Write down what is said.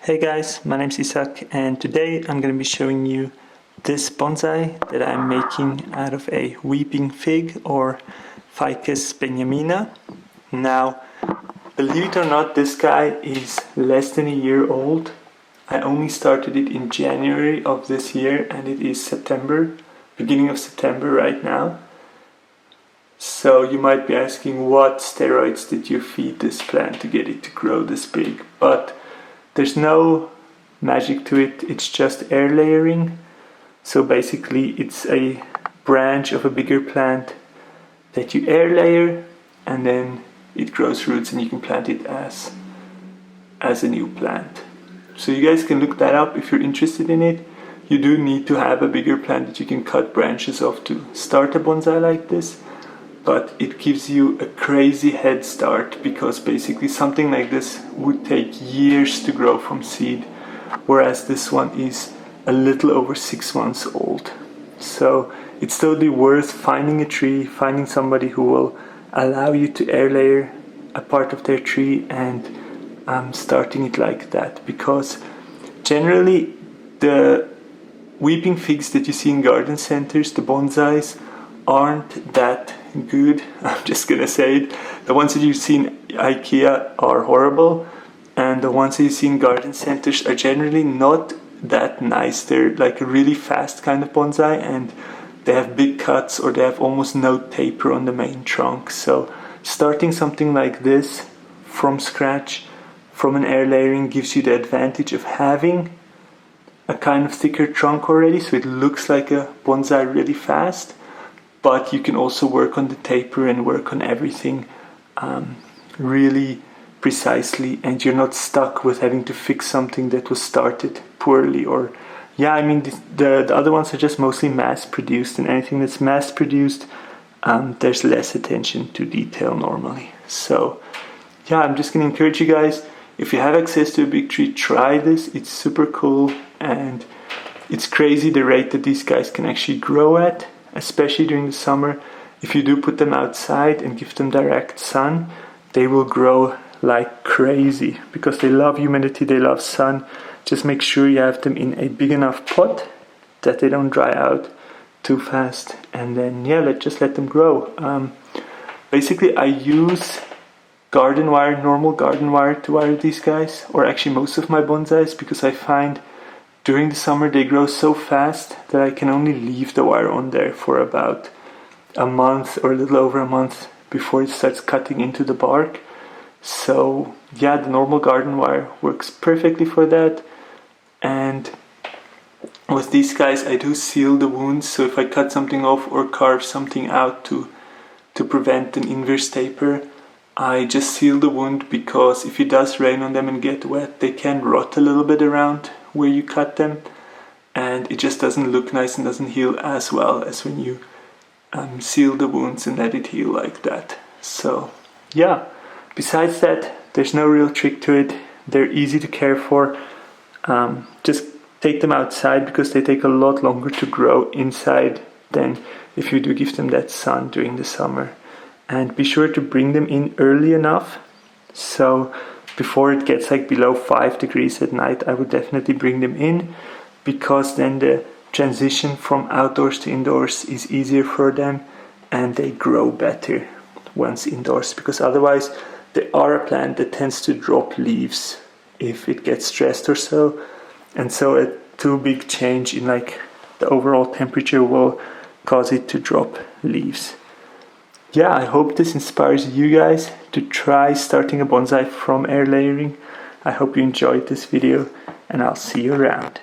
Hey guys, my name's Isak and today I'm going to be showing you this bonsai that I'm making out of a weeping fig or Ficus benjamina. Now, believe it or not, this guy is less than a year old. I only started it in January of this year and it is September, beginning of September right now. So you might be asking, what steroids did you feed this plant to get it to grow this big? But there's no magic to it, it's just air layering. So basically it's a branch of a bigger plant that you air layer and then it grows roots and you can plant it as a new plant. So you guys can look that up if you're interested in it. You do need to have a bigger plant that you can cut branches off to start a bonsai like this. But it gives you a crazy head start because basically something like this would take years to grow from seed, whereas this one is a little over 6 months old. So it's totally worth finding a tree, finding somebody who will allow you to air layer a part of their tree and starting it like that, because generally the weeping figs that you see in garden centers, the bonsais, aren't that good. I'm just gonna say it. The ones that you see in IKEA are horrible, and the ones that you see in garden centers are generally not that nice. They're like a really fast kind of bonsai and they have big cuts or they have almost no taper on the main trunk. So starting something like this from scratch, from an air layering, gives you the advantage of having a kind of thicker trunk already, so it looks like a bonsai really fast. But you can also work on the taper and work on everything really precisely, and you're not stuck with having to fix something that was started poorly. Or the other ones are just mostly mass produced, and anything that's mass produced, there's less attention to detail normally. So yeah, I'm just gonna encourage you guys, if you have access to a big tree, try this. It's super cool and it's crazy the rate that these guys can actually grow at, especially during the summer. If you do put them outside and give them direct sun, they will grow like crazy because they love humidity, they love sun. Just make sure you have them in a big enough pot that they don't dry out too fast, and then just let them grow. Basically I use garden wire, normal garden wire, to wire these guys, or actually most of my bonsais, because I find during the summer they grow so fast that I can only leave the wire on there for about a month or a little over a month before it starts cutting into the bark. So yeah, the normal garden wire works perfectly for that. And with these guys I do seal the wounds, so if I cut something off or carve something out to prevent an inverse taper, I just seal the wound, because if it does rain on them and get wet, they can rot a little bit around where you cut them, and it just doesn't look nice and doesn't heal as well as when you seal the wounds and let it heal like that. So yeah, besides that, there's no real trick to it. They're easy to care for. Just take them outside because they take a lot longer to grow inside than if you do give them that sun during the summer. And be sure to bring them in early enough, so before it gets like below 5 degrees at night, I would definitely bring them in, because then the transition from outdoors to indoors is easier for them and they grow better once indoors, because otherwise they are a plant that tends to drop leaves if it gets stressed or so, and so a too big change in like the overall temperature will cause it to drop leaves. Yeah, I hope this inspires you guys to try starting a bonsai from air layering. I hope you enjoyed this video and I'll see you around.